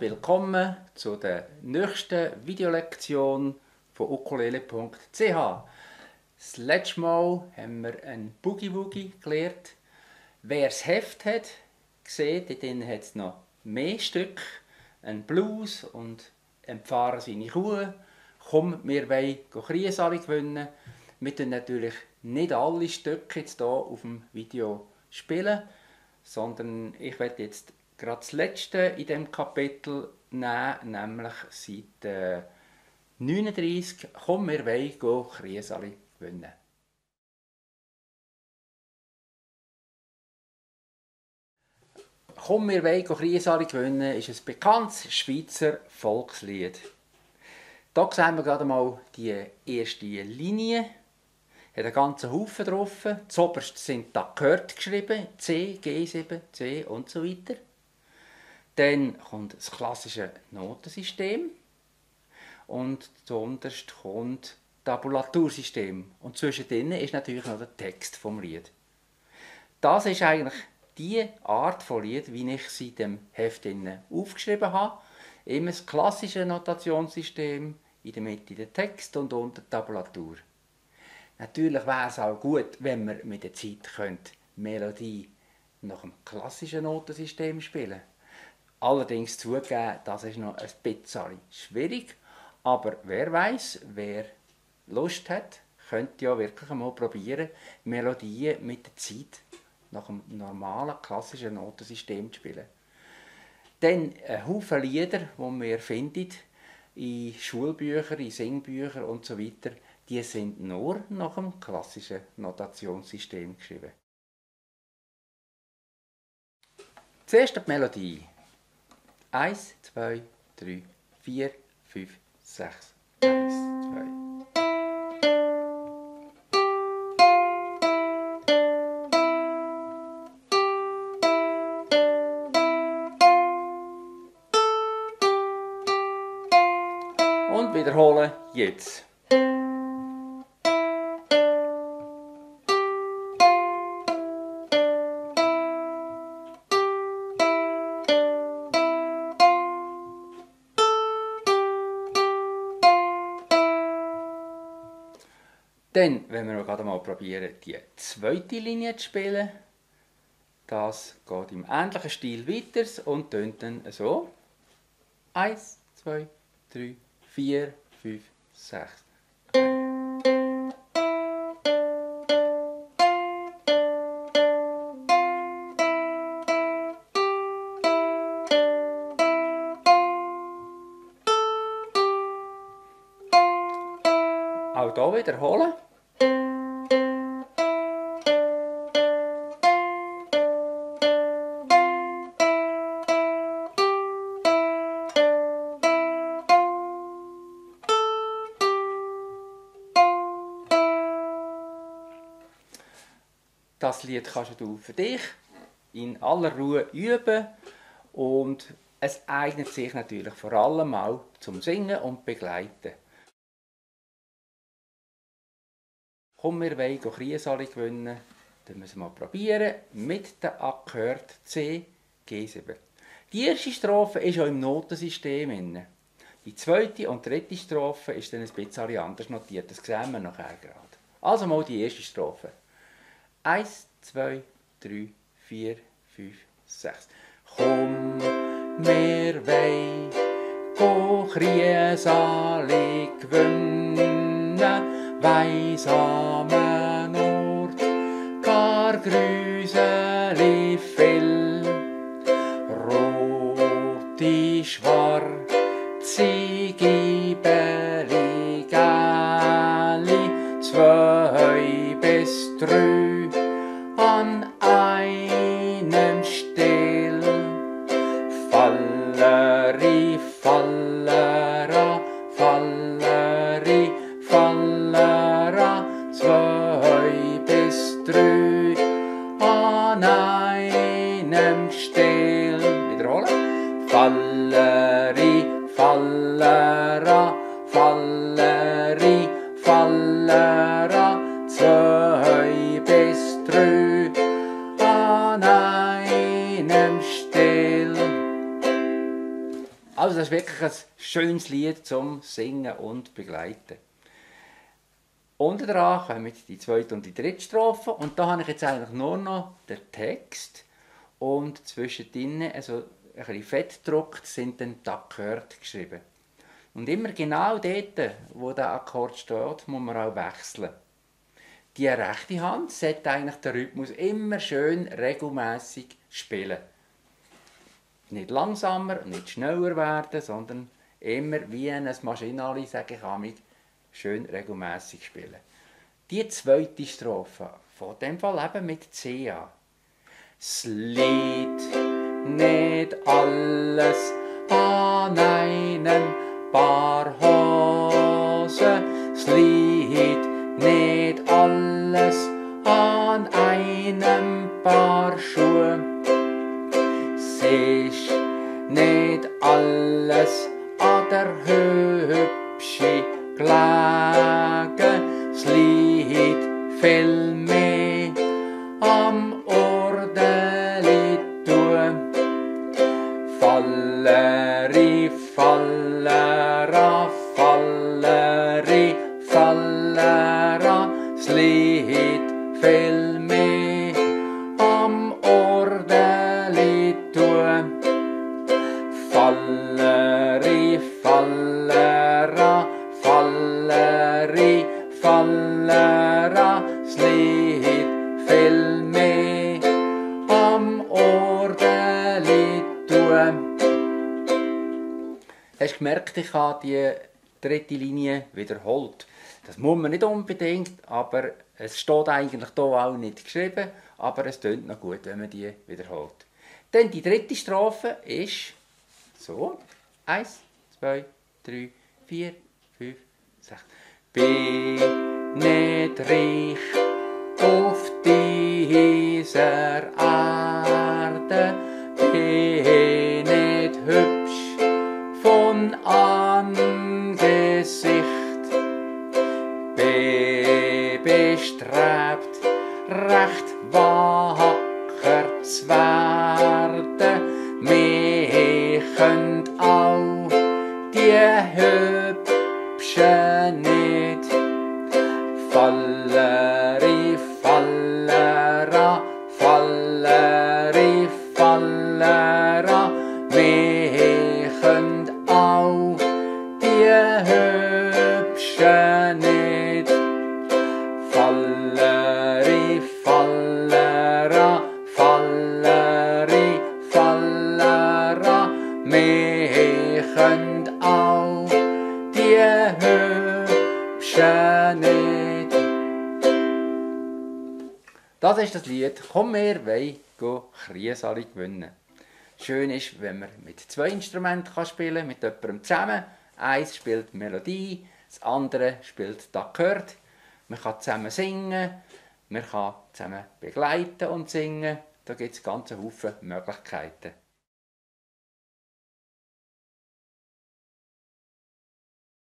willkommen zu der nächsten Videolektion von ukulele.ch. Das letzte Mal haben wir ein Boogie Woogie gelernt. Wer das Heft hat, sieht, dort hat es noch mehr Stücke, ein Blues und ein Pfarrer seine Kuh. Komm, wir wollen Kriesali gewinnen. Wir tun natürlich nicht alle Stücke jetzt hier auf dem Video spielen, sondern ich werde jetzt gerade das letzte in diesem Kapitel nehmen, nämlich Seite 39. Komm, wir wollen Kriesali gewinnen. «Komm, wir wollen Kriesali gewinnen» ist ein bekanntes Schweizer Volkslied. Hier sehen wir gerade mal die erste Linie. Hat einen ganzen Haufen drauf. Zuoberst sind da Akkorde geschrieben. C, G7, C und so weiter. Dann kommt das klassische Notensystem. Und zuunterst kommt das Tabulatursystem. Und zwischendrin ist natürlich noch der Text vom Lied. Das ist eigentlich die Art von Lied, wie ich sie in dem Heft aufgeschrieben habe. Immer das klassische Notationssystem, in der Mitte der Text und unter die Tabulatur. Natürlich wäre es auch gut, wenn wir mit der Zeit die Melodie nach dem klassischen Notensystem spielen. Allerdings zugeben, das ist noch ein bisschen schwierig. Aber wer weiß, wer Lust hat, könnte ja wirklich einmal probieren, Melodien mit der Zeit nach dem normalen klassischen Notensystem zu spielen. Dann ein Haufen Lieder, die man findet in Schulbüchern, in Singbüchern und so weiter, die sind nur nach dem klassischen Notationssystem geschrieben. Zuerst die Melodie. 1, 2, 3, 4, 5, 6. 1, 2. Und wiederholen jetzt. Dann, wenn wir gerade mal probieren, die zweite Linie zu spielen, das geht im ähnlichen Stil weiter und tönt dann so. 1, 2, 3, 4, 5, 6. Auch hier wiederholen. Das Lied kannst du für dich in aller Ruhe üben und es eignet sich natürlich vor allem auch zum Singen und Begleiten. Komm, wir wollen Kriesali gewinnen. Dann müssen wir mal probieren mit den Akkorden C, G7. Die erste Strophe ist auch im Notensystem. Die zweite und dritte Strophe ist dann ein bisschen anders notiert. Das sehen wir nachher gerade. Also mal die erste Strophe. 1, 2, 3, 4, 5, 6. Komm, wir wollen Kriesali gewinnen, weisamen Ort, gar Grüseli viel, rote, schwarze, Gibeli, Gali, 2 bis 3. An einem Still, Falleri, Fallera, Falleri, Fallera, 2 bis 3. An einem Still, wiederholen. Falleri, Fallera, Falleri, Fallera, 2 bis 3. An einem Still. das ist wirklich ein schönes Lied zum Singen und Begleiten. Unten dran kommen die zweite und die dritte Strophe und da habe ich jetzt eigentlich nur noch den Text und zwischendrin, also ein bisschen fett gedruckt, sind dann die Akkorde geschrieben. Und immer genau dort, wo der Akkord steht, muss man auch wechseln. Die rechte Hand sollte eigentlich den Rhythmus immer schön regelmäßig spielen. Nicht langsamer, nicht schneller werden, sondern immer wie ein Maschinenli, sage ich amig, schön regelmäßig spielen. Die zweite Strophe, von dem Fall eben mit C an. Es liegt nicht alles an einem Paar Hosen, es liegt nicht alles an einem Paar Schuhe. Es ist nicht alles an der Hübsche gelegen, es liegt viel mehr am Ordeli tun. Falleri, fallera, falleri, fallera, es liegt viel mehr am Ordeli tun. Falleri, fallera, falleri, fallera, es liegt viel mehr am Ordeli tun. Hast du gemerkt, ich habe die dritte Linie wiederholt. Das muss man nicht unbedingt, aber es steht eigentlich hier auch nicht geschrieben, aber es tönt noch gut, wenn man die wiederholt. Dann die dritte Strophe ist so. 1, 2, 3, 4, 5, 6. Bin nicht reich auf dieser Erde, bin nicht hübsch von Angesicht, bin bestrebt, recht wacker zu werden. Wir können auch die Hübschen nicht. Falleri, fallera, falleri, fallera, wir können auch die Hübschen nicht. Falleri, fallera, falleri, fallera, wir können auch die Hübschen nicht. Das ist das Lied «Komm, wir wollen Kriesali gewinnen». Schön ist, wenn man mit zwei Instrumenten spielen kann, mit jemandem zusammen. Eins spielt die Melodie, das andere spielt die Akkorde. Man kann zusammen singen, man kann zusammen begleiten und singen. Da gibt es ganz viele Möglichkeiten.